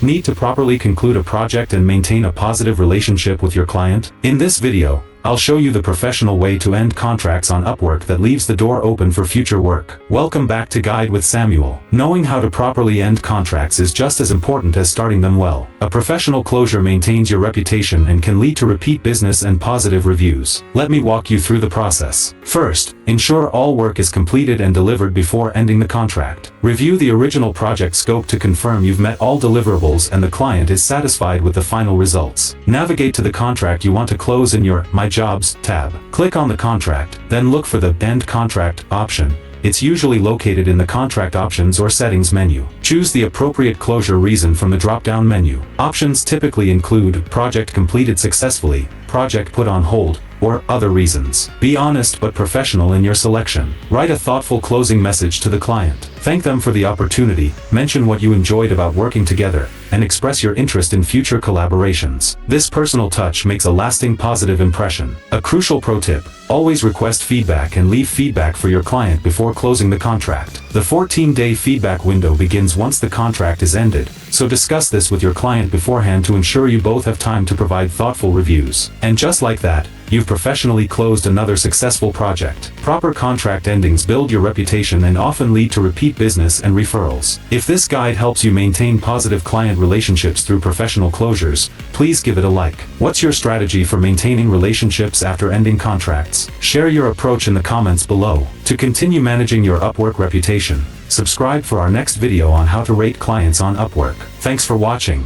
Need to properly conclude a project and maintain a positive relationship with your client? In this video, I'll show you the professional way to end contracts on Upwork that leaves the door open for future work. Welcome back to Guide with Samuel. Knowing how to properly end contracts is just as important as starting them well. A professional closure maintains your reputation and can lead to repeat business and positive reviews. Let me walk you through the process. First, ensure all work is completed and delivered before ending the contract. Review the original project scope to confirm you've met all deliverables and the client is satisfied with the final results. Navigate to the contract you want to close in your My Jobs tab. Click on the contract, then look for the End Contract option. It's usually located in the Contract Options or Settings menu. Choose the appropriate closure reason from the drop-down menu. Options typically include Project completed successfully, Project put on hold, or other reasons. Be honest but professional in your selection. Write a thoughtful closing message to the client. Thank them for the opportunity, mention what you enjoyed about working together, and express your interest in future collaborations. This personal touch makes a lasting positive impression. A crucial pro tip: always request feedback and leave feedback for your client before closing the contract. The 14-day feedback window begins once the contract is ended, so discuss this with your client beforehand to ensure you both have time to provide thoughtful reviews. And just like that, you've professionally closed another successful project. Proper contract endings build your reputation and often lead to repeat business and referrals. If this guide helps you maintain positive client relationships through professional closures, please give it a like. What's your strategy for maintaining relationships after ending contracts? Share your approach in the comments below. To continue managing your Upwork reputation, subscribe for our next video on how to rate clients on Upwork. Thanks for watching.